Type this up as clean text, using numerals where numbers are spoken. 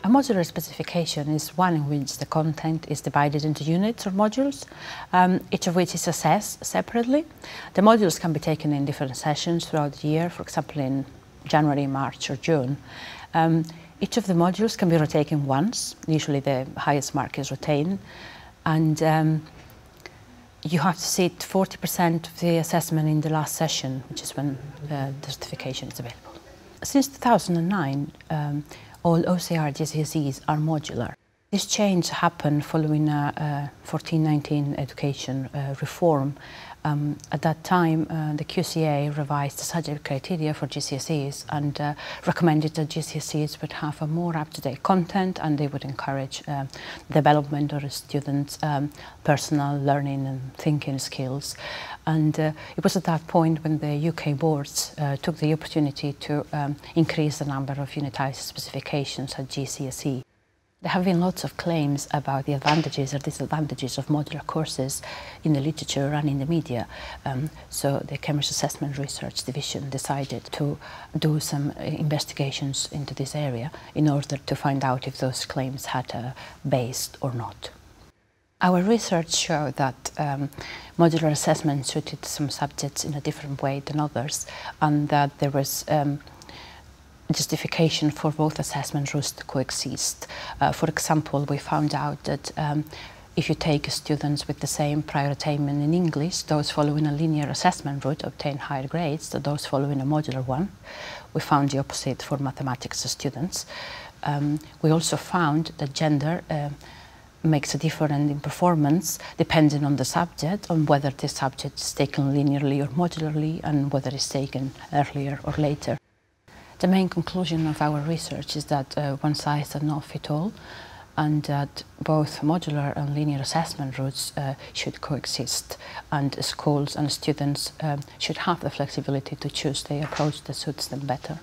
A modular specification is one in which the content is divided into units or modules, each of which is assessed separately. The modules can be taken in different sessions throughout the year, for example in January, March or June. Each of the modules can be retaken once, usually the highest mark is retained, and you have to sit 40% of the assessment in the last session, which is when the justification is available. Since 2009, all OCR GCSEs are modular. This change happened following a 14-19 education reform. At that time, the QCA revised the subject criteria for GCSEs and recommended that GCSEs would have a more up-to-date content, and they would encourage development of students' personal learning and thinking skills. And it was at that point when the UK boards took the opportunity to increase the number of unitized specifications at GCSE. There have been lots of claims about the advantages or disadvantages of modular courses in the literature and in the media. So the Cambridge Assessment Research Division decided to do some investigations into this area in order to find out if those claims had a base or not. Our research showed that modular assessment suited some subjects in a different way than others, and that there was justification for both assessment rules to coexist. For example, we found out that if you take students with the same prior attainment in English, those following a linear assessment route obtain higher grades than those following a modular one. We found the opposite for mathematics students. We also found that gender makes a difference in performance depending on the subject, on whether the subject is taken linearly or modularly, and whether it's taken earlier or later. The main conclusion of our research is that one size does not fit all, and that both modular and linear assessment routes should coexist, and schools and students should have the flexibility to choose the approach that suits them better.